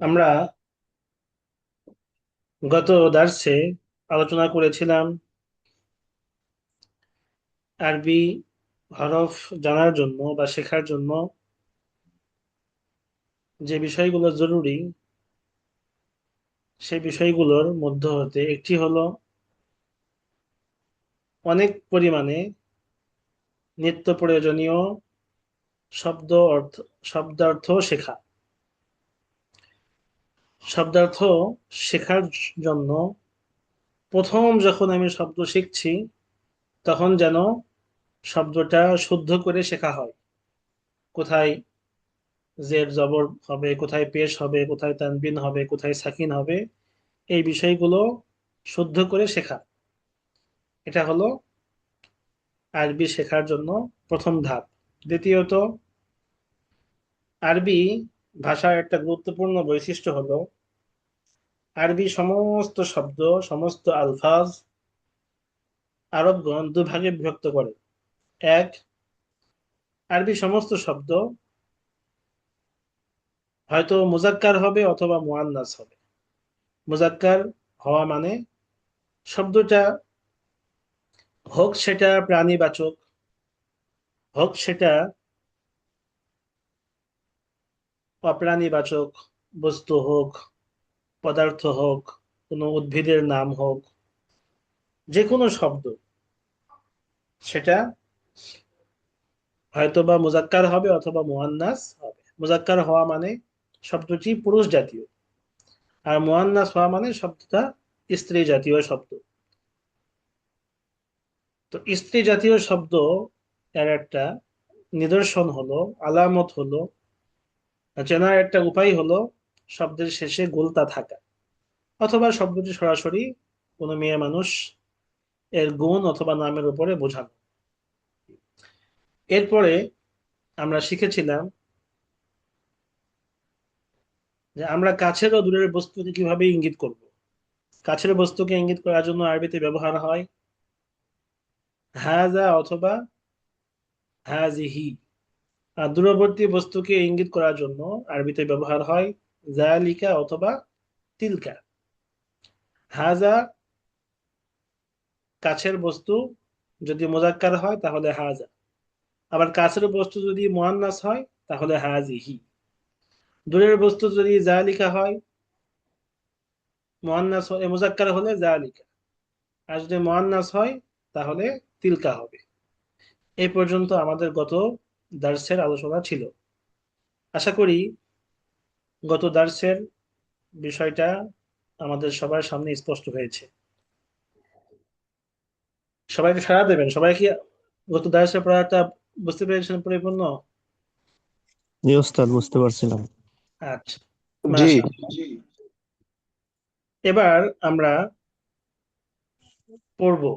আমরা গত দার্সে আলোচনা করেছিলাম আরবি হরফ জানার জন্য বা শেখার জন্য যে বিষয়গুলো জরুরি সেই বিষয়গুলোর মধ্য হতে একটি হলো অনেক পরিমাণে নিত্য প্রয়োজনীয় শব্দ অর্থ শব্দার্থ শেখা। শব্দার্থ শেখার জন্য প্রথম যখন আমি শব্দ শিখছি তখন যেন শব্দটা শুদ্ধ করে শেখা হয়। কোথায় জের জবর হবে, কোথায় পেশ হবে, কোথায় তানবিন হবে, কোথায় সাকিন হবে, এই বিষয়গুলো শুদ্ধ করে শেখা। এটা হলো আরবি শেখার জন্য প্রথম ধাপ। দ্বিতীয়ত, আরবি ভাষার একটা গুরুত্বপূর্ণ বৈশিষ্ট্য হলো আরবি সমস্ত শব্দ, সমস্ত আলফাজ আরবগণ দুভাগে বিভক্ত করে। এক, আরবি সমস্ত শব্দ হয়তো মুজাক্কার হবে অথবা মুআন্নাস হবে। মুজাক্কার হওয়া মানে শব্দটা হোক সেটা প্রাণীবাচক, হোক সেটা অপ্রাণীবাচক বস্তু হোক, পদার্থ হোক, কোনো উদ্ভিদের নাম হোক, যে কোনো শব্দ সেটা হয়তোবা মুজাক্কার হবে অথবা মুআন্নাস হবে। মুজাক্কার হওয়া মানে শব্দটি পুরুষ জাতীয়, আর মুআন্নাস হওয়া মানে শব্দটা স্ত্রী জাতীয় শব্দ। তো স্ত্রী জাতীয় শব্দ এর একটা নিদর্শন হলো, আলামত হলো, চেনার একটা উপায় হলো শব্দের শেষে গোলতা থাকা, অথবা শব্দটি সরাসরি কোনো মেয়ে মানুষ এর গুণ অথবা নামের উপরে বোঝানো। এরপরে আমরা শিখেছিলাম যে আমরা কাছের ও দূরের বস্তুকে কিভাবে ইঙ্গিত করব। কাছের বস্তুকে ইঙ্গিত করার জন্য আরবিতে ব্যবহার হয় হাজা অথবা হাজিহি। আর দূরবর্তী বস্তুকে ইঙ্গিত করার জন্য আরবিতে ব্যবহার হয় জালিকা অথবা তিলকা। হাজা কাছের বস্তু যদি মুজাক্কার হয় তাহলে হাজা, আবার কাছের বস্তু যদি মুআন্নাস হয় তাহলে হাজিহি। দূরের বস্তু যদি জালিকা হয়, মুআন্নাস মুজাক্কার হলে জালিকা, আর যদি মুআন্নাস হয় তাহলে তিলকা হবে। এই পর্যন্ত আমাদের গত দার্সের আলোচনা ছিল। আশা করি গত দার্সের বিষয়টা আমাদের সবার সামনে স্পষ্ট হয়েছে। সবাইকে সাড়া দেবেন, সবাই কি গত দার্সের পড়াটা বুঝতে পেরেছেন পরিপূর্ণ? জি ওস্তাদ, বুঝতে পারছিলাম। আচ্ছা, জি। মাশাআল্লাহ। এবার আমরা পড়বো,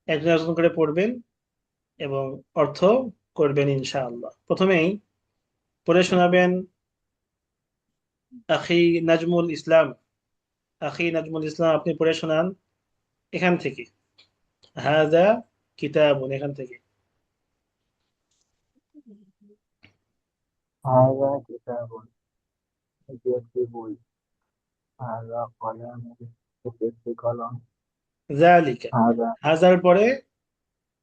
একজন একজন করে পড়বেন এবং অর্থ করবেন ইনশাআল্লাহ। প্রথমেই পড়ে শোনাবেন আখি নাজমুল ইসলাম। আখি নাজমুল ইসলাম, আপনি পড়ে শোনান এখান থেকে। হাযা কিতাবুন, এখান থেকে। হাযা কিতাবুন, এটি একটি বই। হাযা কলামুন, এটি একটি কলম। যালিকা, হাযা হাজার পরে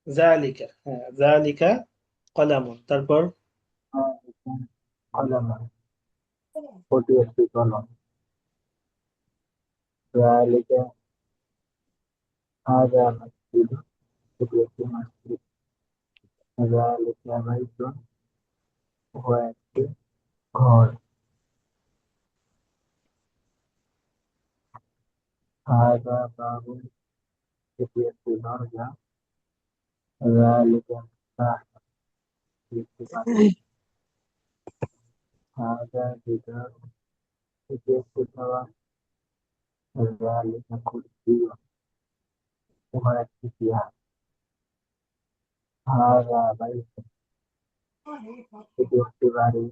যালিকা, হ্যাঁ যালিকা কলামুন, তারপর কলামুন, ওটি একটি কলম। যালিকা হাযা মসজিদ, এটি একটি মসজিদ। যালিকা বাইতুন, উহা একটি ঘর। হাযা বাবুন, এটি একটি দরজা। যালিকা মিফতাহ, এটি একটি চাবি। হাযা কিতাবুন, এটি একটি কাগজ। যালিকা কুরসিয়্যুন, উহা একটি চেয়ার। হাযা বাইতুন, এটি একটি বাড়ি।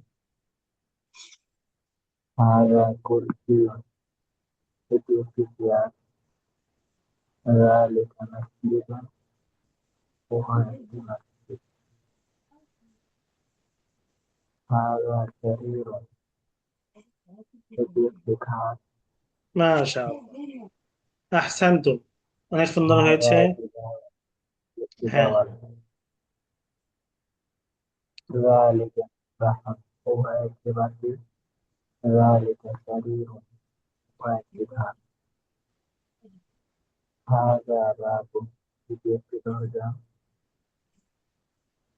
হাযা কুরসিয়্যুন, এটি একটি চেয়ার। যালিকা মসজিদুন, উহা একটি মসজিদ। হাযা সারীরুন, এটি একটি ঘাট। মাশাআল্লাহ, আহসানতুম, অনেক সুন্দর হাদা হয়েছে। জিদার, একটি হ্যাঁ, দেওয়াল। যালিকা মিসবাহুন, উহা একটি বাতি। যালিকা সারিরুন, উহা একটি ঘাট। হাদা বাবুন, এটি একটি দরজা।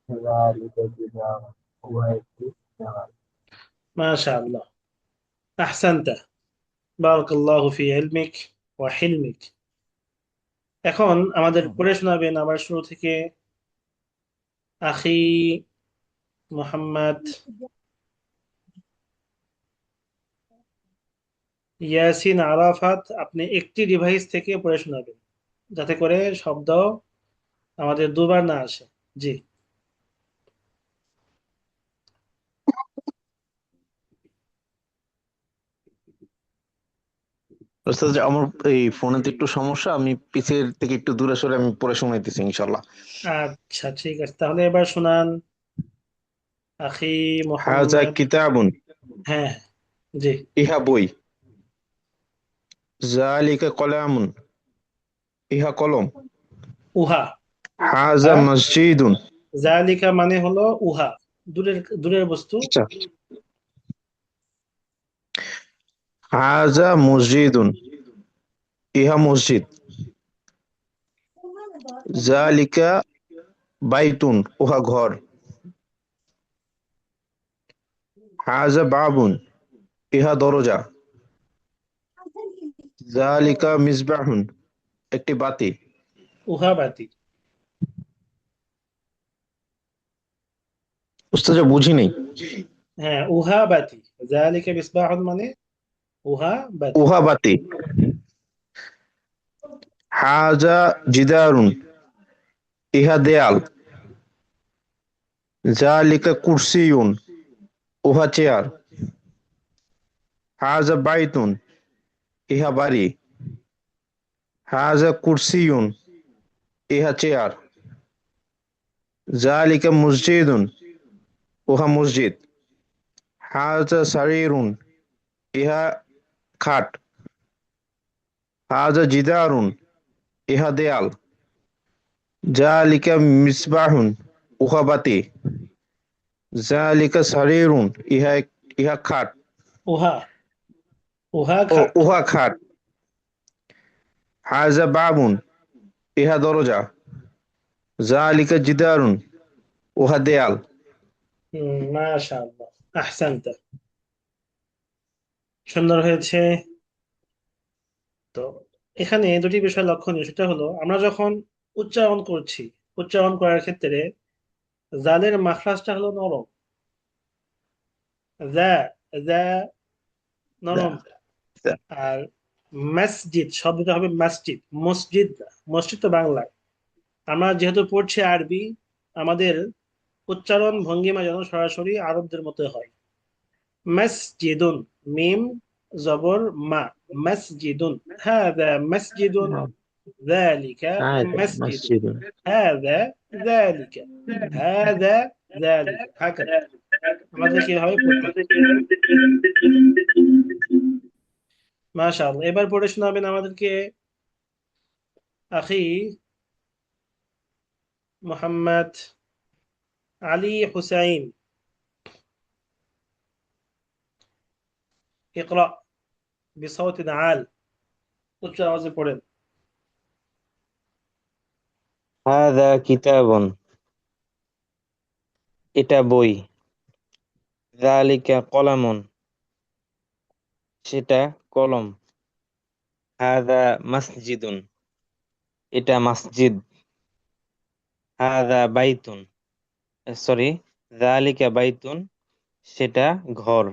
যালিকা জিদারুন, উহা একটি দেওয়াল। মাশাআল্লাহ, আহসানতা, বারাকাল্লাহু ফি ইলমিক ওয়া হিলমিক। এখন আমাদের পড়ে শোনাবেন আবার শুরু থেকে আখি মোহাম্মদ ইয়াসিন আরাফাত। আপনি একটি ডিভাইস থেকে পড়ে শোনাবেন, যাতে করে শব্দ আমাদের দুবার না আসে। জি। ওস্তাদ যে আমার এই ফোনেতে একটু সমস্যা, আমি পিছের থেকে একটু দূরে সরে আমি পরে শোনাইতেছি ইনশাল্লাহ। আচ্ছা, ঠিক আছে, তাহলে এবার শোনান আখি হাজা মোহাম্মদ। কিতাবুন, হ্যাঁ, জি। ইহা বই। জালিকা কলামুন, ইহা কলম। উহা। হাজা হ্যাঁ, মসজিদুন। জালিকা মানে হলো উহা, দূরের দূরের বস্তু। আচ্ছা, হাজা মসজিদুন, ইহা মসজিদ। জালিকা বাইতুন, উহা ঘর। হাজা বাবুন, ইহা দরজা। জালিকা মিসবাহুন, একটি বাতি। উহা বাতি। উস্তাদ যে বুঝি নেই। হ্যাঁ, উহা বাতি। জালিকা মিসবাহুন মানে উহা বাতি। উহা বাতি। হাজা জিদারুন, ইহা দেয়াল। জালিকা কুরসিয়ুন, উহা চেয়ার। হাজা বাইতুন, ইহা বাড়ি। হাজা কুরসিয়ুন, ইহা চেয়ার। জালিকা মসজিদুন, উহা মসজিদ। হাজা সারিরুন, ইহা খাট। হাজা জিদারুন, ইহা দেয়াল। জালিকা মিসবাহুন, উহা বাতি। জালিকা সারিরুন, ইহা খাট। উহা, উহা ও খাট। উহা খাট। হাজা বাবুন, ইহা দরজা। জালিকা জিদারুন, উহা দেয়াল। মাশাআল্লাহ, আহসানতা, সুন্দর হয়েছে। তো এখানে দুটি বিষয় লক্ষণীয়, সেটা হলো আমরা যখন উচ্চারণ করছি, উচ্চারণ করার ক্ষেত্রে জালের মাখরাজটা হলো নরম। জা, জা নরম। আর মসজিদ শব্দটা হবে মসজিদ, মসজিদ না। মসজিদ তো বাংলায়। আমরা যেহেতু পড়ছি আরবি, আমাদের উচ্চারণ ভঙ্গিমা যেন সরাসরি আরবদের মতো হয়। মসজিদুন, মিম জবর মা, মসজিদুন। হাদা মসজিদুন, ذلك هذا مسجد، مسجد. هذا ذلك، هذا ذلك، هكذا আমাদের কিভাবে পড়তে হয়। মাশাআল্লাহ, এবার পড়ে শোনাবেন আমাদেরকে আখি মোহাম্মদ আলী হুসাইন। ইকরা বিসাউতিন আল, উচ্চ আওয়াজে পড়েন। হাদা কিতাবুন, এটা বই। যালিকা কলামুন, সেটা কলম। হাদা মাসজিদুন, এটা মসজিদ। হাদা বাইতুন, সরি, যালিকা বাইতুন, সেটা ঘর।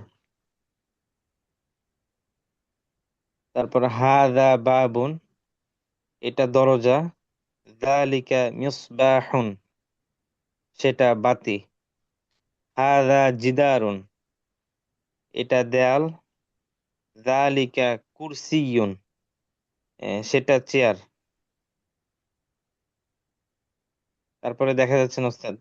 তারপর হাদা বাবুন, এটা দরজা। যালিকা মিসবাহুন, সেটা বাতি। হাদা জিদারুন, এটা দেয়াল। যালিকা কুরসিয়ুন, সেটা চেয়ার। তারপরে দেখা যাচ্ছে না ওস্তাদ?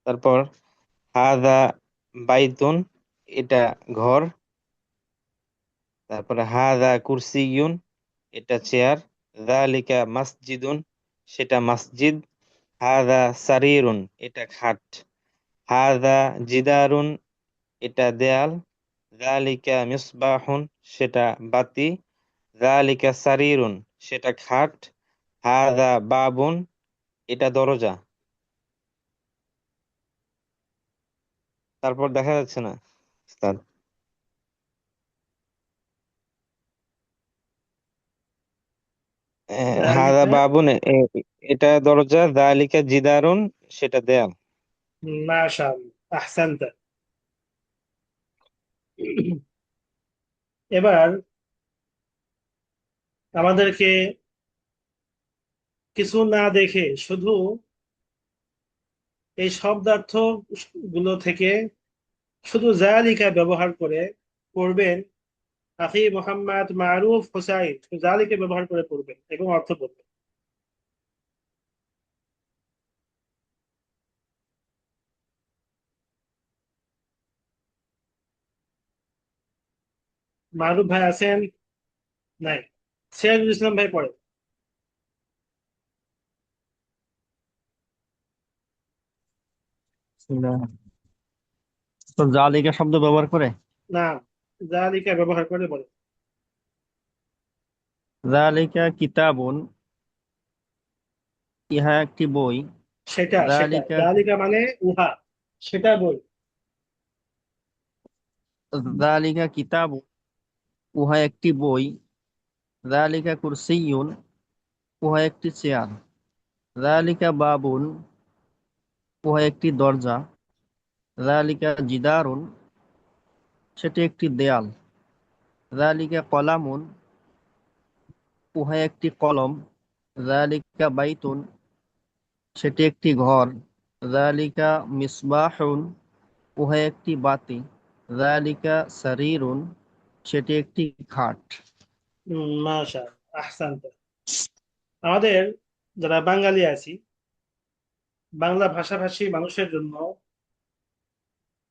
তারপর হাদা বাইতুন, এটা ঘর। তারপরে হাদা কুরসিয়ুন, এটা চেয়ার। যালিকা মাসজিদুন, সেটা মসজিদ। হাদা সারিরুন, এটা খাট। হাদা জিদারুন, এটা দেয়াল। যালিকা মিসবাহুন, সেটা বাতি। যালিকা সারিরুন, সেটা খাট। হাদা বাবুন, এটা দরজা। তারপর দেখা যাচ্ছে না উস্তাদ। হাদা যালিকা বাবুন, এটা দরজা। যালিকা জিদারুন, সেটা দেয়াল। মাশাআল্লাহ, আহসানতা। এবার আমাদেরকে কিছু না দেখে শুধু এই শব্দার্থ গুলো থেকে শুধু জালিকা ব্যবহার করে পড়বেন। আখি মোহাম্মদ মারুফ হোসাইন, জালিকা ব্যবহার করে পড়বেন এবং অর্থ পড়বেন। মারুফ ভাই আছেন? নাই। সিরাজুল ইসলাম ভাই পড়ে। তো জালিকা শব্দ ব্যবহার করে। না, জালিকা ব্যবহার করে পড়ে। জালিকা কিতাবুন, ইহা একটি বই। সেটা সেটা জালিকা জালিকা মানে উহা, সেটা বই। জালিকা কিতাবুন, উহা একটি বই। জালিকা কুরসিয়ুন, উহা একটি চেয়ার। জালিকা বাবুন, উহা একটি দরজা। জালিকা জিদারুন, সেটি একটি দেয়াল। জালিকা কলামুন, উহা একটি কলম। জালিকা বাইতুন, সেটি একটি ঘর। জালিকা মিসবাহুন, উহা একটি বাতি। জালিকা সারিরুন, সেটি একটি খাট। মাশাআল্লাহ, আহসানতা। আমাদের যারা বাঙালি আছি, বাংলা ভাষাভাষী মানুষের জন্য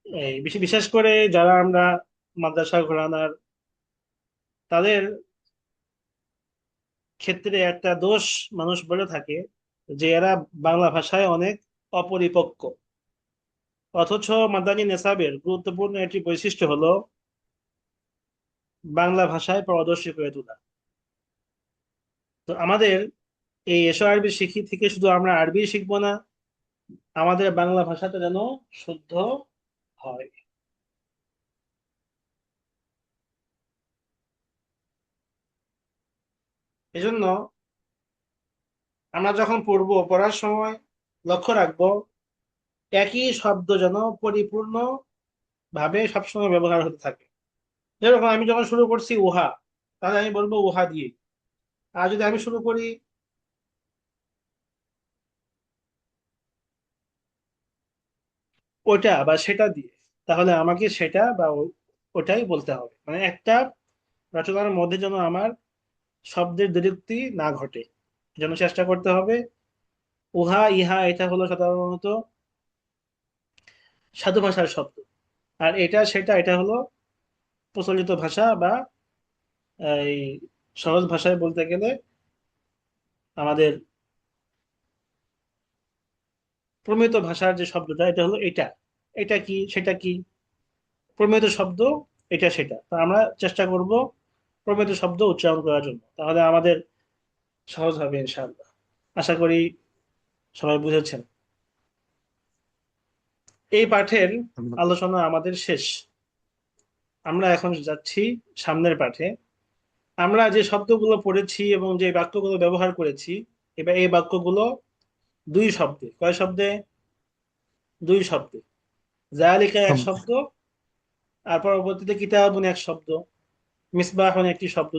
এই বিশেষ করে যারা আমরা মাদ্রাসা ঘরানার, তাদের ক্ষেত্রে একটা দোষ মানুষ বলে থাকে যে এরা বাংলা ভাষায় অনেক অপরিপক্ক। অথচ মাদানী নেসাবের গুরুত্বপূর্ণ একটি বৈশিষ্ট্য হলো বাংলা ভাষায় পারদর্শী করে তোলা। তো আমাদের এই এসো আরবি শিখি থেকে শুধু আমরা আরবি শিখবো না, আমাদের বাংলা ভাষাটা যেন শুদ্ধ হয়। এজন্য আমরা যখন পড়বো, পড়ার সময় লক্ষ্য রাখবো একই শব্দ যেন পরিপূর্ণ ভাবে সবসময় ব্যবহার হতে থাকে। যেরকম আমি যখন শুরু করছি উহা, তাহলে আমি বলবো উহা দিয়ে। আর যদি আমি শুরু করি ওটা বা সেটা দিয়ে, তাহলে আমাকে সেটা বা ওটাই বলতে হবে। মানে একটা রচনার মধ্যে যেন আমার শব্দের দ্বিরুক্তি না ঘটে, যেন চেষ্টা করতে হবে। উহা ইহা এটা হলো সাধারণত সাধু ভাষার শব্দ, আর এটা সেটা এটা হলো প্রচলিত ভাষা বা এই সহজ ভাষায় বলতে গেলে আমাদের প্রমিত ভাষার যে শব্দটা, এটা হলো এটা। এটা কি সেটা কি, প্রমিত শব্দ এটা সেটা। তো আমরা চেষ্টা করব প্রমিত শব্দ উচ্চারণ করার জন্য, তাহলে আমাদের সহজ হবে ইনশাআল্লাহ। আশা করি সবাই বুঝেছেন। এই পাঠের আলোচনা আমাদের শেষ। আমরা এখন যাচ্ছি সামনের পাঠে। আমরা যে শব্দগুলো পড়েছি এবং যে বাক্যগুলো ব্যবহার করেছি, এবার এই বাক্যগুলো দুই শব্দে। কয় শব্দে? দুই শব্দে। জালিকা এক শব্দ, আর পরবর্তীতে কিতাবুন এক শব্দ, মিসবাহুন একটি শব্দ।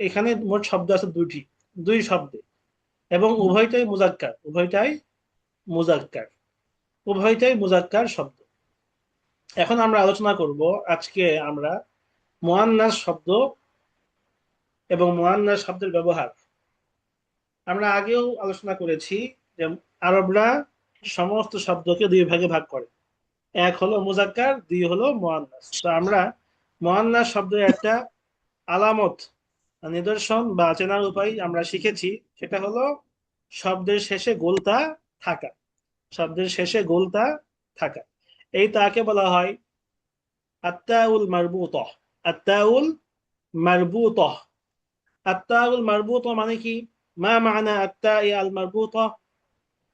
এখানে মোট শব্দ আছে দুইটি, দুই শব্দে, এবং উভয়টাই মুজাক্কার, উভয়টাই মুজাক্কার, উভয়টাই মুজাক্কার শব্দ। এখন আমরা আলোচনা করব আজকে আমরা মুআন্নাস শব্দ এবং মুআন্নাস শব্দের ব্যবহার। আমরা আগেও আলোচনা করেছি যে আরবরা সমস্ত শব্দকে দুই ভাগে ভাগ করে। এক হলো মুজাক্কার, দুই হলো মুয়ান্নাস। তো আমরা মুয়ান্নাস শব্দের একটা আলামত, নিদর্শন বা চেনার উপায় আমরা শিখেছি। সেটা হলো শব্দের শেষে গোলতা থাকা। শব্দের শেষে গোলতা থাকা, এই তাকে বলা হয় আত্তাউল মারবুতহ। আত্তাউল মারবুতহ। আত্তাউল মারবুতহ মানে কি? মা মানা আত্তাই আল মারবুতহ?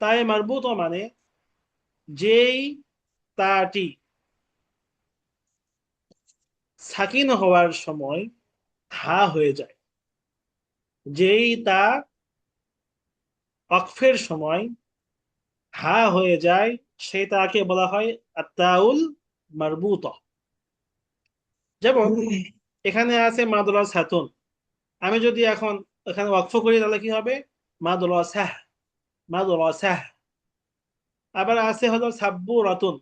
তাই মারবুতহ মানে যেই তাটি সাকিন হওয়ার সময় হা হয়ে যায়, যেই তা অকফের সময় হা হয়ে যায়, সেই তাকে বলা হয় আত্তাউল মারবুতহ। যেমন এখানে আছে মাদ্রাসাতুন, আমি যদি এখন এখানে ওয়াকফ করি তাহলে কি হবে? মাদ্রাসাহ, মাদ্রাসাহ। আবার আছে হলো সাব্বুরাতুন,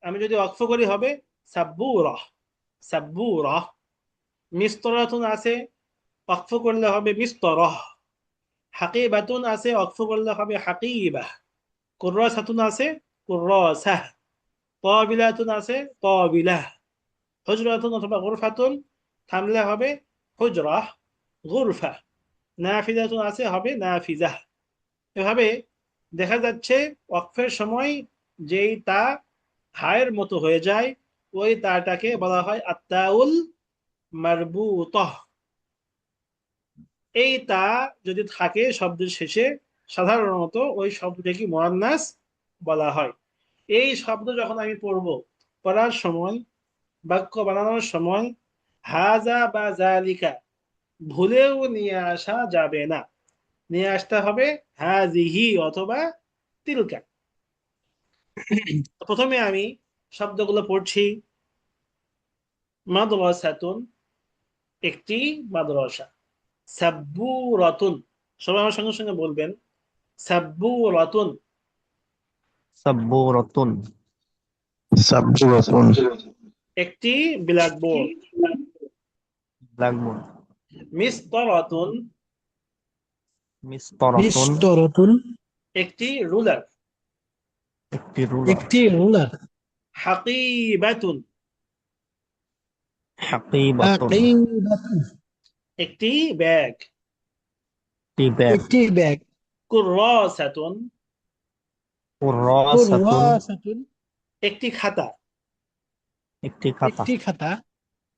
আমি যদি ওয়াকফ করি হবে সাব্বুরাহ, সাব্বুরাহ। মিস্তরাতুন আছে, ওয়াকফ করলে হবে মিস্তরাহ। হাকিবাতুন আছে, ওয়াকফ করলে হবে হাকিবাহ। কুররাসাতুন আছে, কুররাসাহ। তাবিলাতুন আছে, তাবিলাহ। হুজরাতুন অথবা গুরফাতুন থামলে হবে হুজরাহ, গুরফা। নাফিজাতুন আছে, হবে নাফিজাহ। এভাবে দেখা যাচ্ছে ওয়াকফের সময় যেই তা হায়ের মতো হয়ে যায়, ওই তাটাকে বলা হয় আত্তাউল মারবুতহ। এই তা যদি থাকে শব্দের শেষে, সাধারণত ওই শব্দটাকে মুয়ান্নাস বলা হয়। এই শব্দ যখন আমি পড়ার সময়, বাক্য বানানোর সময় হাজা বা জালিকা ভুলেও নিয়ে আসা যাবে না, নিয়ে আসতে হবে হাজিহি অথবা তিলকা। প্রথমে আমি শব্দগুলো পড়ছি। মাদ্রাসাতুন, একটি মাদ্রাসা। সাব্বুরাতুন, সবাই আমার সঙ্গে সঙ্গে বলবেন সাব্বুরাতুন, সাব্বুরাতুন, সাব্বুরাতুন, একটি ব্ল্যাকবোর্ড। ব্ল্যাকবোর্ড। মিসতরাতুন, মিসতরাতুন, মিস্তরাতুন, একটি রুলার। একটি রুলার। একটি রুলার। হাকিবাতুন, হাকিবাতুন, আকিবাতুন, একটি ব্যাগ। একটি ব্যাগ। একটি ব্যাগ। কুররাসাতুন, কুররাসাতুন, কুররাসাতুন, একটি খাতা। একটি খাতা। একটি খাতা।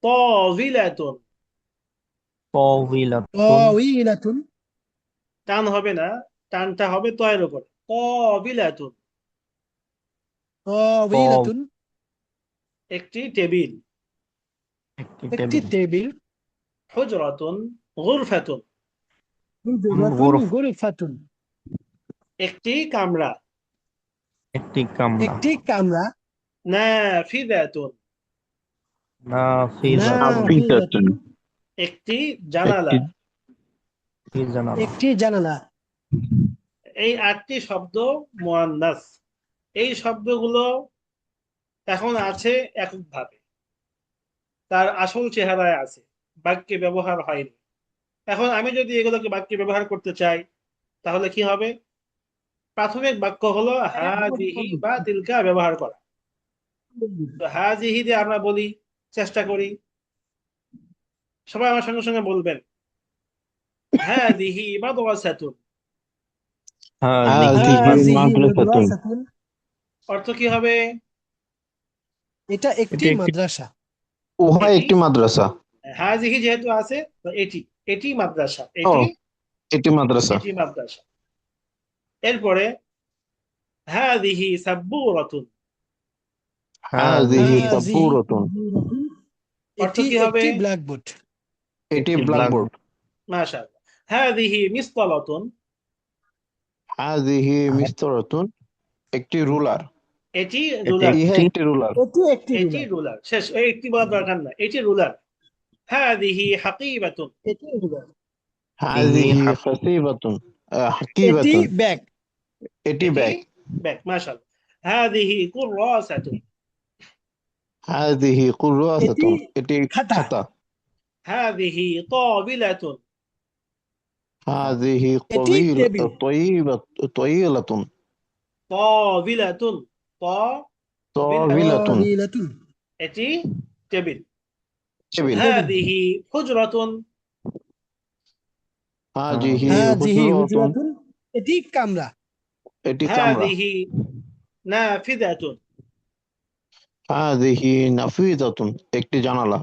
তাওবিলাতুন, তাওবিলাতুন, তাওয়িলাতুন, টান হবে না, টানটা হবে তয়ের উপর। তাওবিলাতুন, তাও- তাওয়িলাতুন, একটি টেবিল। একটি একটি টেবিল। টেবিল। হুজরাতুন, গুরফাতুন, হুজরাতুন, গুরফ, গুরফাতুন, একটি কামরা। একটি কামরা। একটি কামরা। নাফিজাতুন, নাফিজাতুন, নাফিজাতুন, একটি একটি জানালা। একটি জানালা। একটি জানালা। এই 8টি শব্দ মুয়ান্নাস। এই শব্দগুলো এখন আছে এককভাবে, তার আসল চেহারায় আছে, বাক্যে ব্যবহার হয়নি। এখন আমি যদি এগুলোকে বাক্যে ব্যবহার করতে চাই তাহলে কি হবে? প্রাথমিক বাক্য হলো হাজিহি বা তিলকা ব্যবহার করা। তো হাজিহি দিয়ে আমরা বলি, চেষ্টা করি। সবাই আমার সঙ্গে সঙ্গে বলবেন হাজিহি মাদ্রাসাতুন। হাযিহি হাযিহি হাযিহি মাদ্রাসাতুন, মাদ্রাসাতুন, অর্থ কি হবে? এটা একটি এটি একটি মাদ্রাসা। উহা এটি, একটি মাদ্রাসা। হাজিহি যেহেতু আছে তো এটি, এটি মাদ্রাসা, ও, এটি, এটি মাদ্রাসা। এটি মাদ্রাসা। এরপরে হাজিহি সাব্বুরাতুন। হাযিহি হাযিহি হাযিহি সাব্বুরাতুন, সাব্বুরাতুন, অর্থ এটি কি হবে? একটি ব্ল্যাকবোর্ড। এটি একটি ব্ল্যাকবোর্ড। ব্ল্যাকবোর্ড। মাশাআল্লাহ। হাজিহি মিসতালাতুন, হাযিহি মিসতারাতুন, একটি রুলার। এটি এটি রুলার। ইহা একটি একটি রুলার। এটি একটি এটি রুলার। রুলার, শেষ। এই একটি বলার দরকার না, এটি রুলার। হাদিহি হাকিবাতুন, এটি রুলার। হাযিহি হাক- হাসিবাতুন, এটি হাকিবাতুন, ব্যাগ। এটি এটি ব্যাগ। ব্যাগ। মাশাআল্লাহ। হাদিহি কুররাসাতুন, হাযিহি এটি কুররাসাতুন, এটি খাতা। খাতা। হাদিহি তাবিলাতুন, হাযিহি এটি টেবিল। তায়িলাতুন, তাওবিলাতুন, তাওবিলাতুন, তাবিলাতুন, طاولة এটি টেবিল। টেবিল। হাদিহি হুজরাতুন, হাজিহি هذه হুজরাতুন, هجرة এটি কামরা। এটি কামরা। হাদিহি নাফিদাতুন, হাজিহি নাফিজাতুন, একটি জানালা।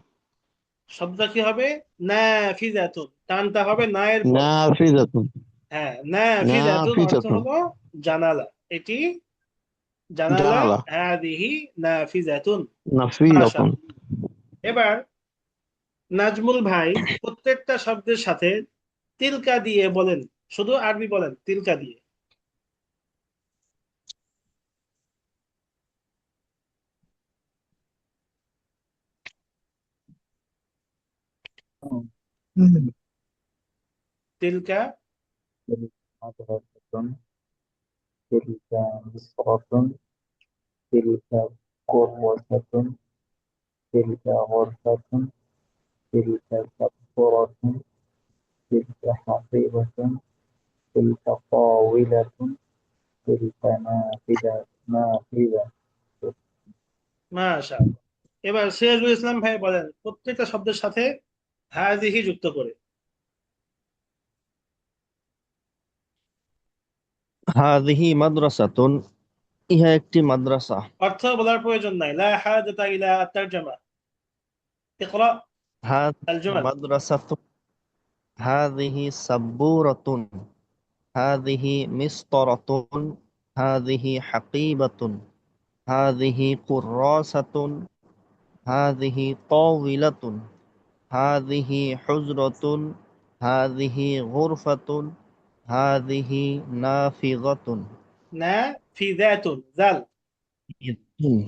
শব্দটা কি হবে? নাফিদাতুন, টানটা হবে না এর পরে। নাফিজাতুন, হ্যাঁ, নাফিদাতুন অর্থ নাফিজাতুন, হলো জানালা, এটি জানালা। জানালা। হাদিহি নাফিদাতুন। নাফিজাতুন। মাশাআল্লাহ। এবার নাজমুল ভাই প্রত্যেকটা শব্দের সাথে তিলকা দিয়ে বলেন, শুধু আরবি বলেন তিলকা দিয়ে। তিলকা, مدرسة. تلك مصرة. تلك كرة. تلك غرفة. تلك سبورة. تلك حقيبة. تلك طاولة. تلك نافذة. মাশাআল্লাহ। এবার সিরাজুল ইসলাম ভাই বলেন প্রত্যেকটা শব্দের সাথে হাদিহি যুক্ত করে। হাযিহি মাদ্রাসাতুন, ইহা একটি মাদ্রাসা। অর্থ বলার প্রয়োজন নাই, লা হাজাতা ইলা তারজামা। ইকরা আল হাযিহি জুমাল। মাদ্রাসাতুন, হাযিহি সাব্বুরাতুন, হাযিহি মিসতারাতুন, হাযিহি হাকীবাতুন, হাযিহি কুররাসাতুন, হাযিহি তাওবিলাতুন, হাযিহি হুজরাতুন, হাযিহি গুরফাতুন, হাযিহি নাফিযাতুন। নাফিদাতুন, জাল, জি।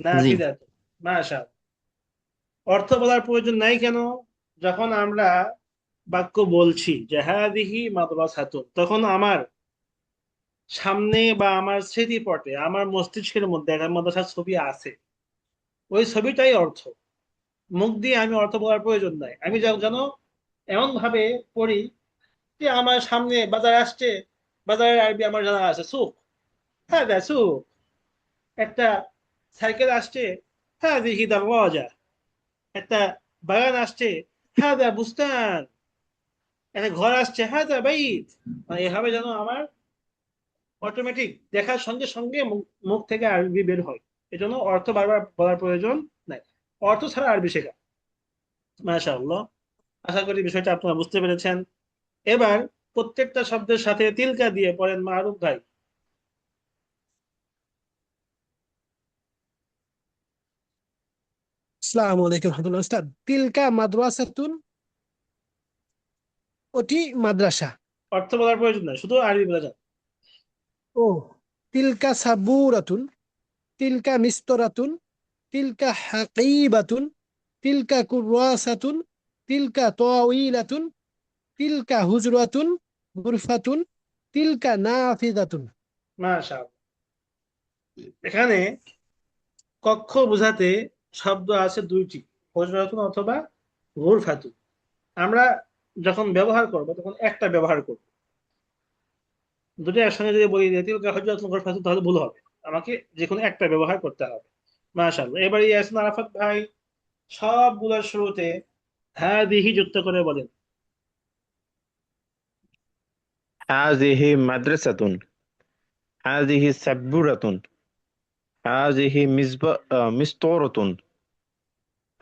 নাফিদাতুন। মাশাআল্লাহ। অর্থ বলার প্রয়োজন নাই কেন? যখন আমরা বাক্য বলছি যে হাদিহি মাদ্রাসাতুন, তখন আমার সামনে বা আমার স্মৃতিপটে, আমার মস্তিষ্কের মধ্যে একটা মাদ্রাসার ছবি আছে, ওই ছবিটাই অর্থ। মুখ দিয়ে আমি অর্থ বলার প্রয়োজন নাই। আমি যেন এমন ভাবে পড়ি যে আমার সামনে বাজার আসছে, বাজারের আরবি আমার জানা আছে, সুক, হ্যাঁ দা সুক। একটা সাইকেল আসছে, হ্যাঁ দেখি দরওয়াজা। একটা বাগান আসছে, হ্যাঁ দা বুস্তান। একটা ঘর আসছে, হ্যাঁ দা বাইত। মানে এভাবে যেন আমার অটোমেটিক দেখার সঙ্গে সঙ্গে মুখ থেকে আরবি বের হয়। এজন্য অর্থ বারবার বলার প্রয়োজন নাই, অর্থ ছাড়া আরবি শেখা। মাশাআল্লাহ। আশা করি বিষয়টা আপনারা বুঝতে পেরেছেন। এবার প্রত্যেকটা শব্দের সাথে তিলকা দিয়ে পড়েন মারুফ ভাই। আসসালামু আলাইকুম রহমতুল্লাহ। উস্তাদ, তিলকা মাদ্রাসাতুন ওটি মাদ্রাসা। অর্থ বলার প্রয়োজন নাই, শুধু আরবি বলে যান। ও তিলকা সাবুরাতুন। তিলকা মিস্তরাতুন। তিলকা হাকিবাতুন। তিলকা কুররাসাতুন। তিলকা তাওয়িলাতুন। তিলকা হুজরাতুন গুরফাতুন। তিলকা নাফিদাতুন। মাশাআল্লাহ। এখানে কক্ষ বোঝাতে শব্দ আছে দুইটি, হুজরাতুন অথবা গুরফাতুন। আমরা যখন ব্যবহার করব তখন একটা ব্যবহার করব। দুটো একসঙ্গে যদি বলি যে তিলকা হুজরাতুন গুরফাতুন তাহলে ভুল হবে। আমাকে যে কোনো একটা ব্যবহার করতে হবে। মাশাআল্লাহ। এবারে ইয়াসিন আরাফাত ভাই সবগুলোর শুরুতে হাদিহি যুক্ত করে বলেন। হাজিহি মাদ্রাসাতুন, হাজিহি সাব্বুরাতুন, হাজিহি মিসতারাতুন,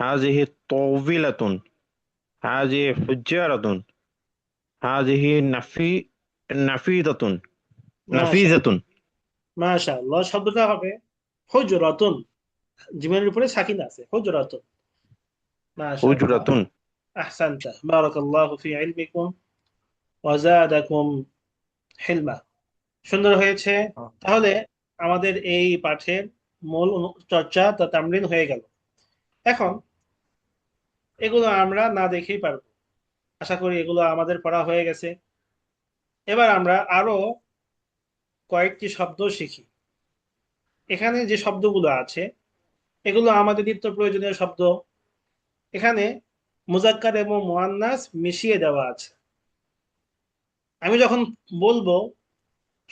হাজিহি তাওবিলাতুন, হাজিহি হুজরাতুন, হাজিহি নাফিদাতুন, মাশাআল্লাহ, নাফিজাতুন, মাশাআল্লাহ। শব্দটা হবে হুজরাতুন, জিমের উপরে সাকিন আছে, হুজরাতুন। মাশাআল্লাহ। হুজরাতুন। আহসানতা, বারাকাল্লাহু ফি ইলমিকুম ওয়া যাদাকুম হিলমা। সুন্দর হয়েছে। তাহলে আমাদের এই পাঠের মূল চর্চা তা তামরিন হয়ে গেল। এখন এগুলো আমরা না দেখেই পারবো। আশা করি এগুলো আমাদের পড়া হয়ে গেছে। এবার আমরা আরো কয়েকটি শব্দ শিখি। এখানে যে শব্দগুলো আছে এগুলো আমাদের নিত্য প্রয়োজনীয় শব্দ। এখানে মুজাক্কার এবং মুআন্নাস মিশিয়ে দেওয়া আছে। আমি যখন বলবো,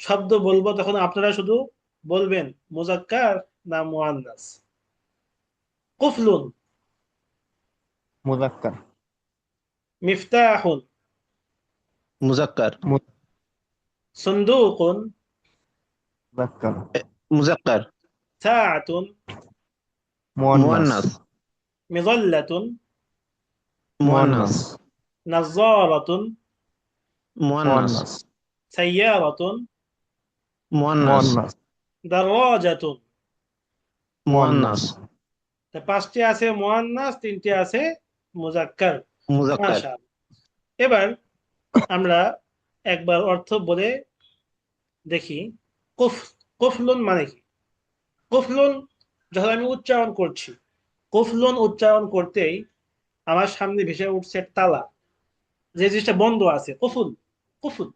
শব্দ বলবো, তখন আপনারা শুধু বলবেন মুজাক্কার না মুআন্নাস? কুফলুন, মুযাক্কার। মিফতাহুন, মুজাক্কার, সুন্দুকুন, মুযাক্কার। মুজাক্কার, সাআতুন, মুয়ান্নাস। মুয়ান্নাস, মিযাল্লাতুন, মুয়ান্নাস, মুয়ান্নাস। নাজ্জারাতুন, মুয়ান্নাস, মুয়ান্নাস। সাইয়ারাতুন, মুয়ান্নাস, মুয়ান্নাস। দারাজাতুন। মুয়ান্নাস, তা 5টি আছে মুআন্নাস, 3টি আছে মুজাক্কার। মুজাক্কার। মাশাআল্লাহ। এবার আমরা একবার অর্থ বলে দেখি। কুফলুন মানে কি? কুফলুন যখন আমি উচ্চারণ করছি, কুফলুন উচ্চারণ করতেই আমার সামনে ভেসে উঠছে তালা, যে জিনিসটা বন্ধ আছে। কুফুল, কুফুল,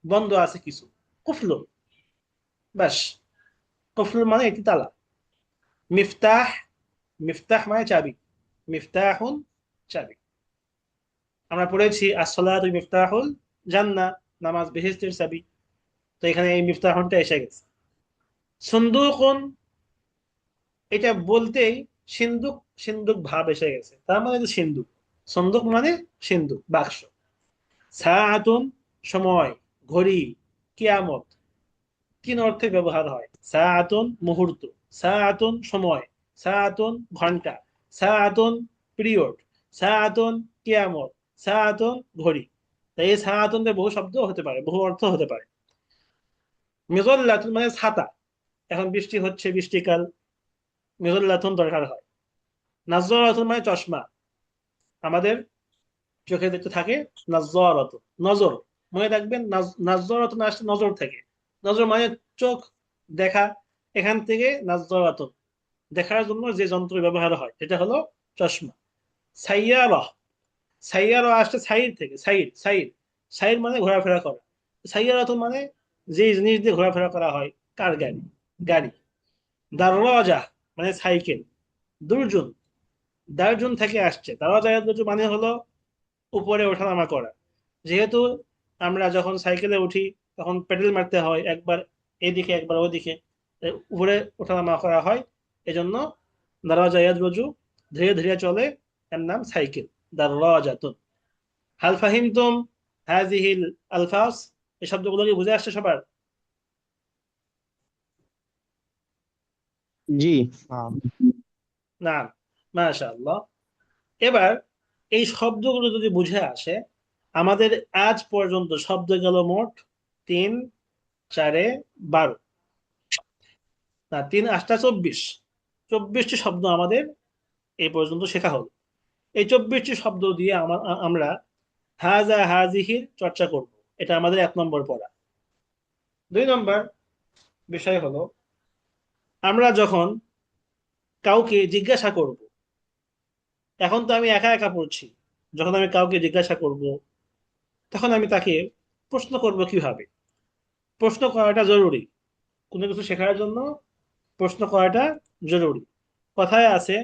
বন্ধ আছে কিছু, কুফলুন, ব্যাস। কুফলুন মানে একটি তালা। মিফতাহ, মিফতাহ মানে চাবি, মিফতাহুন চাবি। আমরা পড়েছি as-salatu মিফতাহুল জান্নাহ, নামাজ বেহেশতের চাবি। তো এখানে এই মিফতাহুনটা এসে গেছে। সুন্দুকুন, এটা বলতেই সিন্দুক সিন্দুক ভাব এসে গেছে, তার মানে যে সিন্দুক। সন্দুক মানে সিন্দুক, বাক্স। সাআতুন সময়, ঘড়ি, কিয়ামত, 3 অর্থে ব্যবহার হয়। সাআতুন মুহূর্ত, সাআতুন সময়, সাআতুন ঘন্টা, সাআতুন পিরিয়ড, সাআতুন কিয়ামত, সাআতুন ঘড়ি। তাই এই সাআতুন দিয়ে বহু শব্দ হতে পারে, বহু অর্থ হতে পারে। মিযাল্লাতুন মানে ছাতা, এখন বৃষ্টি হচ্ছে, বৃষ্টিকাল, মিযাল্লাতুন দরকার হয়। নাজ্জারাতুন মানে চশমা, আমাদের চোখে দেখতে থাকে নাজ্জারাতুন, নজর। মনে রাখবেন নাজ্জারাতুন আসছে নজর থেকে। নজর মানে চোখ, দেখা। এখান থেকে নাজ্জারাতুন, দেখার জন্য যে যন্ত্র ব্যবহার হয় সেটা হলো চশমা। সাইয়ারা, সাইয়ারা আসছে সাইর থেকে, সাইর, সাইর, সাইর মানে ঘোরাফেরা করা। সাইয়ারাতুন মানে যে জিনিস দিয়ে ঘোরাফেরা করা হয়, কার গাড়ি, গাড়ি। দারওয়াজা মানে সাইকেল। দুরজুন, দারজুন থেকে আসছে। দারওয়াজা দুরজুন মানে হলো উপরে ওঠানামা করা। যেহেতু আমরা যখন সাইকেলে উঠি তখন পেডেল মারতে হয়, একবার এদিকে একবার ওদিকে, উপরে ওঠানামা করা হয়। এজন্য দারওয়াজা ইয়াদরুজু, ধীরে ধীরে চলে, এর নাম সাইকেল, দারওয়াজাতুন। হাল ফাহিমতুম হাযিহিল আলফাজ? এই শব্দগুলো কি বুঝে আসছে সবার? জি। না, মাশাআল্লাহ। এবার এই শব্দগুলো যদি বুঝে আসে, আমাদের আজ পর্যন্ত শব্দ গেল মোট 3, 4, 12, না 3 8 24, 24টি শব্দ আমাদের এই পর্যন্ত শেখা হলো। এই 24টি শব্দ দিয়ে আমরা হাজা হাজিহির চর্চা করব। এটা আমাদের 1 নম্বর পড়া। 2 নম্বর বিষয় হলো, আমরা যখন কাউকে জিজ্ঞাসা করব, এখন তো আমি একা একা পড়ছি, যখন আমি কাউকে জিজ্ঞাসা করব তখন আমি তাকে প্রশ্ন করব কিভাবে? প্রশ্ন করাটা জরুরি, কোনো কিছু শেখার জন্য প্রশ্ন করাটা জরুরি। কথায় আছে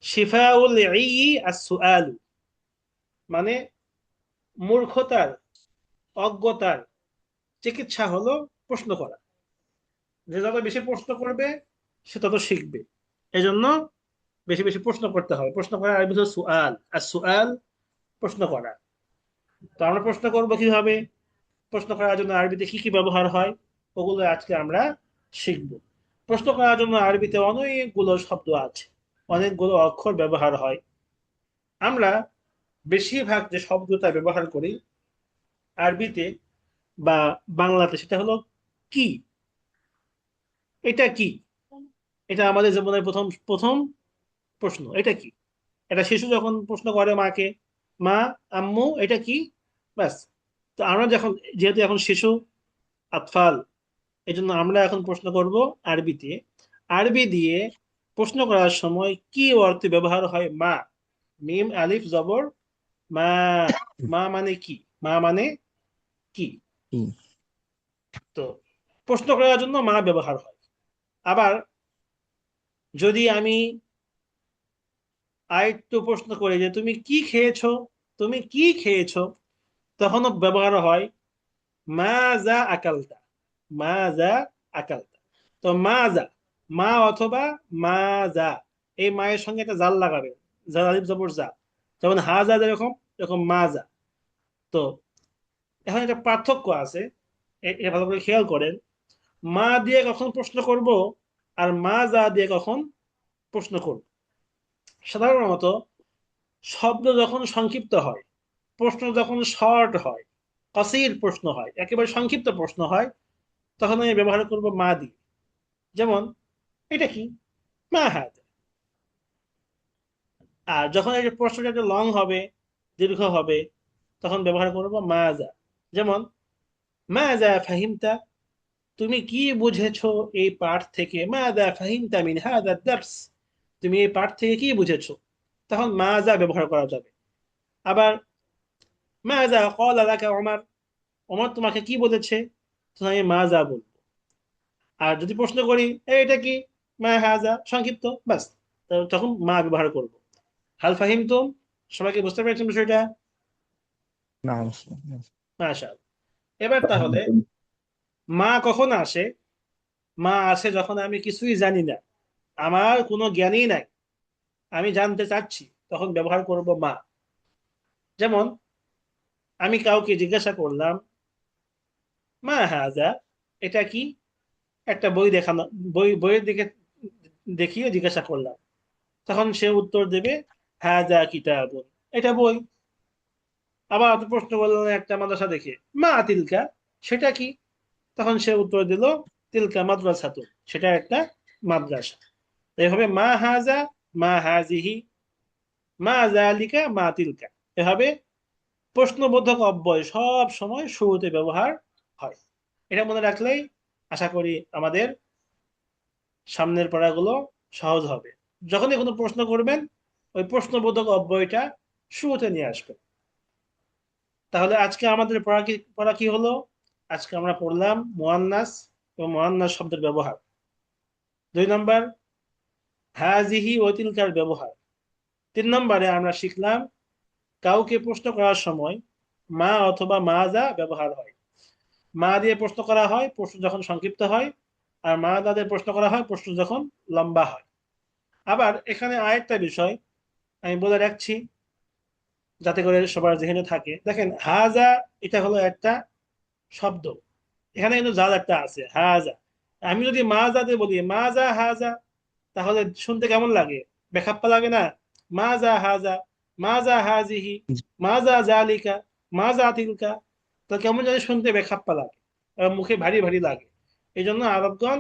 শিফাউল ইয়ি আস-সুআলু, মানে মূর্খতার, অজ্ঞতার চিকিৎসা হলো প্রশ্ন করা। যে যত বেশি প্রশ্ন করবে সে তত শিখবে। এজন্য বেশি বেশি প্রশ্ন করতে হবে। প্রশ্ন করা আরবি হলো সুআল, আর সুআল প্রশ্ন করা। তো আমরা প্রশ্ন করব কিভাবে, প্রশ্ন করার জন্য আরবিতে কি কি ব্যবহার হয়, ওগুলো আজকে আমরা শিখব। প্রশ্ন করার জন্য আরবিতে অনেকগুলো শব্দ আছে, অনেকগুলো অক্ষর ব্যবহার হয়। আমরা বেশিরভাগ যে শব্দটা ব্যবহার করি আরবিতে বা বাংলাতে, সেটা হলো কি। এটা কি? এটা আমাদের জীবনের প্রথম প্রথম প্রশ্ন, এটা কি। এটা শিশু যখন প্রশ্ন করে মাকে, মা, আম্মু এটা কি, ব্যাস। তো আমরা যখন, যেহেতু এখন শিশু, আতফাল, এই জন্য আমরা এখন প্রশ্ন করব আরবিতে। আরবি দিয়ে প্রশ্ন করার সময় কি অর্থে ব্যবহার হয়? মা, মিম আলিফ জবর মা। মা মানে কি? মা মানে কি? কি? তো প্রশ্ন করার জন্য মা ব্যবহার হয়। আবার যদি আমি আরেকটু প্রশ্ন করি যে তুমি কি খেয়েছো, তুমি কি খেয়েছো, তখনও ব্যবহার হয় মাজা আকালতা, মাজা আকালতা। তো মাজা, মা অথবা মাজা, এই মায়ের সঙ্গে একটা জাল লাগাবেন, জাল আলিফ জবর যা, যেমন হাজা যেরকম এরকম মাজা। তো এখন একটা পার্থক্য আছে, এটা ভালো করে খেয়াল করেন। মা দিয়ে কখন প্রশ্ন করব আর মাজা দিয়ে কখন প্রশ্ন করব। সাধারণত শব্দ যখন সংক্ষিপ্ত হয়, প্রশ্ন যখন শর্ট হয়, কসির প্রশ্ন হয়, একেবারে সংক্ষিপ্ত প্রশ্ন হয়, তখন আমি ব্যবহার করব মা দিয়ে। যেমন এটা কি, মা হাজা। আর যখন এই যে প্রশ্নটা একটু লং হবে, দীর্ঘ হবে, তখন ব্যবহার করব মাজা। যেমন মাজা ফাহিমতা, তুমি কি বুঝেছো এই পাঠ থেকে, মাজা ফাহিমতা মিন হাযা দারস, তুমি এই পাঠ থেকে কি বুঝেছো, তখন মাজা ব্যবহার করা যাবে। আবার মাজা ক্বালা লাকা ওমর, ওমর তোমাকে কি বলেছে, তখন আমি মাজা বলবো। আর যদি প্রশ্ন করি এটা কি, মা হাজা, সংক্ষিপ্ত, বাস, তখন মা ব্যবহার করব। হাল ফাহিমতুম, সবাইকে বুঝতে পেরেছেন বিষয়টা? না, মাশাআল্লাহ। এবার তাহলে মা কখন আসে? মা আসে যখন আমি কিছুই জানি না, আমার কোনো জ্ঞানই নাই, আমি জানতে চাচ্ছি, তখন ব্যবহার করব মা। যেমন আমি কাউকে জিজ্ঞাসা করলাম মা হাজা, এটা কি, একটা বই দেখানো, বইয়ের দিকে দেখিয়ে জিজ্ঞাসা করলাম, তখন সে উত্তর দেবে হাজা কিতাবুন, এটা বই। আবার আপনি প্রশ্ন করলেন একটা মাদ্রাসা দেখে, মা তিলকা, সেটা কি, তখন সে উত্তর দিল তিলকা মাদ্রাসাতুন, সেটা একটা মাদ্রাসা। এভাবে মা হাজা, মা হাজিহি, মা জালিকা, মা তিলকা, এভাবে প্রশ্নবোধক অব্যয় সব সময় শুরুতে ব্যবহার হয়। এটা মনে রাখলেই আশা করি আমাদের সামনের পড়াগুলো সহজ হবে। যখনই কোনো প্রশ্ন করবেন, ওই প্রশ্নবোধক অব্যয়টা শুরুতে নিয়ে আসবেন। তাহলে আজকে আমাদের পড়া কি হলো? আজকে আমরা পড়লাম মুয়ান্নাস এবং মুয়ান্নাস শব্দের ব্যবহার। 2 নম্বর হাজিহি ও তিলকার ব্যবহার। 3 নম্বরে আমরা শিখলাম কাউকে প্রশ্ন করার সময় মা অথবা মাজা ব্যবহার হয়। মা দিয়ে প্রশ্ন করা হয় প্রশ্ন যখন সংক্ষিপ্ত হয়, আর মা দিয়ে প্রশ্ন করা হয় প্রশ্ন যখন লম্বা হয়। আবার এখানে আরেকটা বিষয় আমি বলে রাখছি যাতে করে সবার যেখানে থাকে, দেখেন হাজা এটা হলো একটা শব্দ, এখানে কিন্তু জাল একটা আছে হাজা। আমি যদি মাজা দিয়ে বলি মাজা হাজা, তাহলে শুনতে কেমন লাগে, বেখাপ্পা লাগে না? মাজা হাজা, মাজা হাজিহি, মাজা জালিকা, মাজা তিলকা, তো কেমন জানি শুনতে বেখাপ্পা লাগে, মুখে ভারী ভারী লাগে। এই জন্য আরবগণ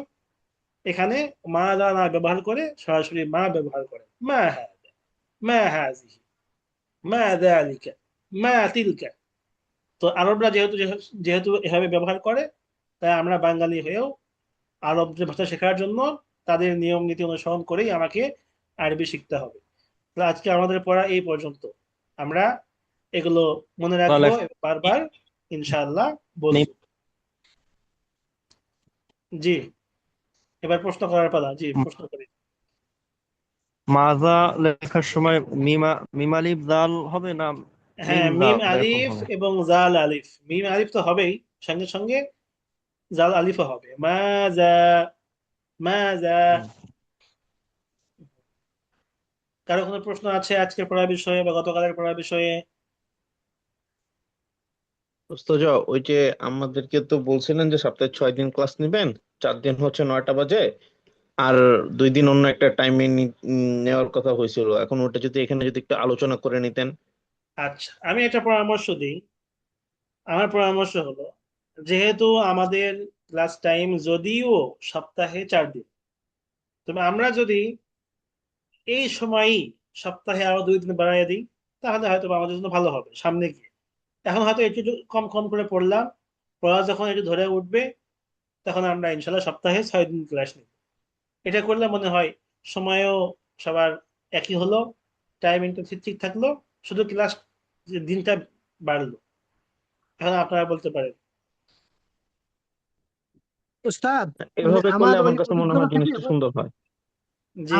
এখানে মাজা না ব্যবহার করে সরাসরি মা ব্যবহার করে, মা হাজা, মা হাজিহি, মা জালিকা, মা তিলকা। তো আরবরা যেহেতু যেহেতু এভাবে ব্যবহার করে, তাই আমরা বাঙালি হয়েও আরবদের ভাষা শেখার জন্য তাদের নিয়ম নীতি অনুসরণ করেই আমাকে আরবি শিখতে হবে। তাহলে আজকে আমাদের পড়া এই পর্যন্ত। আমরা এগুলো মনে রাখবো এবং বারবার ইনশাআল্লাহ বলবো। জি, এবার প্রশ্ন করার পালা। জি, প্রশ্ন করি। মাজা লেখার সময় মিম আলিফ জাল হবে না হ্যাঁ, মিম মিম জাল এরকম আলিফ হবে? এবং জাল আলিফ। মিম আলিফ তো হবেই, সঙ্গে সঙ্গে জাল আলিফও হবে। মাজা, মাজা। কারো কোনো প্রশ্ন আছে আজকের পড়ার বিষয়ে বা গতকালের পড়ার বিষয়ে? ওস্তাদ, ওই যে আমাদেরকে তো বলছিলেন যে সপ্তাহে 6 দিন ক্লাস নিবেন, 4 দিন হচ্ছে 9টা বাজে, আর 2 দিন অন্য একটা টাইমে নেওয়ার কথা হয়েছিল। এখন ওটা যদি এখানে যদি একটু আলোচনা করে নিতেন। আচ্ছা, আমি একটা পরামর্শ দিই। আমার পরামর্শ হলো, যেহেতু আমাদের ক্লাস টাইম যদিও সপ্তাহে 4 দিন, তবে আমরা যদি এই সময়ই সপ্তাহে আরো 2 দিন বাড়াইয়া দিই, তাহলে হয়তো বা আমাদের জন্য ভালো হবে সামনে গিয়ে। এখন হয়তো একটু একটু কম কম করে পড়লাম, পড়া যখন একটু ধরে উঠবে, তখন আমরা ইনশাল্লাহ সপ্তাহে 6 দিন ক্লাস নিব। এটা করলে মনে হয় সময়ও সবার একই হলো, টাইমিংটা ঠিক ঠিক থাকলো, শুধু ক্লাস দিনটা বাড়লো। এখন আপনারা বলতে পারেন। উস্তাদ, মানে এভাবে করলে আমার ওই আমার কাছে মনে অভিজ্ঞতা হয় থেকে জিনিসটা সুন্দর হয়। জি,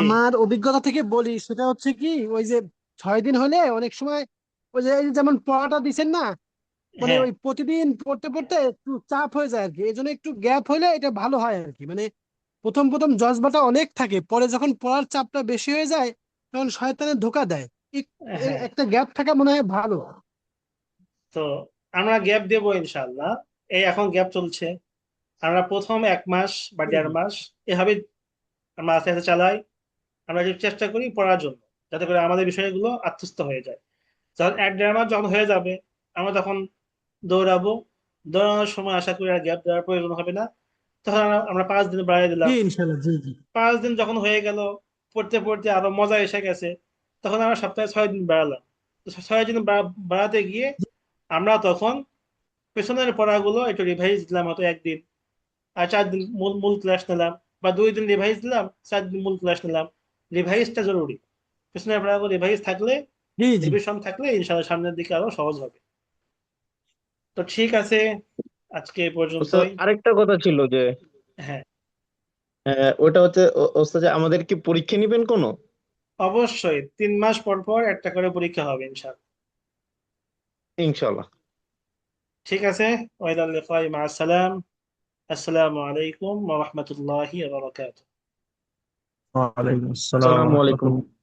বলি, সেটা হচ্ছে কি, ওই যে 6 দিন হলে অনেক সময় ওই যে এই যেমন পড়াটা দিচ্ছেন না, মানে হ্যাঁ ওই প্রতিদিন পড়তে পড়তে একটু চাপ হয়ে যায় আর কি, এই জন্য একটু গ্যাপ হলে এটা ভালো হয় আর কি। মানে প্রথম প্রথম জজবাটা অনেক থাকে, পরে যখন পড়ার চাপটা বেশি হয়ে যায় তখন শয়তানের ধোঁকা দেয়। হ্যাঁ। একটা গ্যাপ থাকা মনে হয় ভালো। তো আমরা গ্যাপ দেবো ইনশাআল্লাহ। এই এখন গ্যাপ চলছে, আমরা প্রথম 1 মাস বা জি, 1.5 মাস এভাবে আমরা আস্তে আস্তে চালাই। আমরা একটু চেষ্টা করি পড়ার জন্য, যাতে করে আমাদের বিষয়গুলো আত্মস্থ হয়ে যায়। যখন 1-1.5 মাস যখন হয়ে যাবে, আমরা তখন দৌড়াবো। দৌড়ানোর সময় আশা করি আর গ্যাপ দেওয়ার প্রয়োজন হবে না। তখন আমরা 5 দিন বাড়িয়ে জি দিলাম। ইনশাল্লাহ, জি জি। 5 দিন যখন হয়ে গেল, পড়তে পড়তে আরো মজা এসে গেছে, তখন আমরা সপ্তাহে 6 দিন বাড়ালাম। তো 6 দিন বাড়াতে গিয়ে আমরা তখন পেছনের পড়াগুলো একটু রিভাইজ দিলাম, হয়তো একদিন, আর 4 দিন মূল মূল ক্লাস নিলাম, বা 2 দিন রিভাইজ দিলাম, 4 দিন মূল ক্লাস নিলাম। রিভাইজটা জরুরি। পেছনের পড়াগুলো রিভাইজ থাকলে, জি জি। রিভিশন থাকলে ইনশাআল্লাহ সামনের দিকে আরো সহজ হবে। তো ঠিক আছে, আজকে এ ওস্তাদ পর্যন্তই। আরেকটা কথা ছিল যে হ্যাঁ, ওটা হচ্ছে ওস্তাদ যে আমাদের কি পরীক্ষা নিবেন কোনো? অবশ্যই 3 মাস পর পর একটা করে পরীক্ষা হবে ইনশাআল্লাহ। ইনশাল্লাহ। ঠিক আছে। ওয়াইদাল লিকাই মা আসসালাম। আসসালামু আলাইকুম ওয়া রাহমাতুল্লাহি ওয়া বারাকাতুহু। ওয়ালাইকুম আসসালাম আসসালামু ওয়া আলাইকুম। রাহমাতুল্লাহ।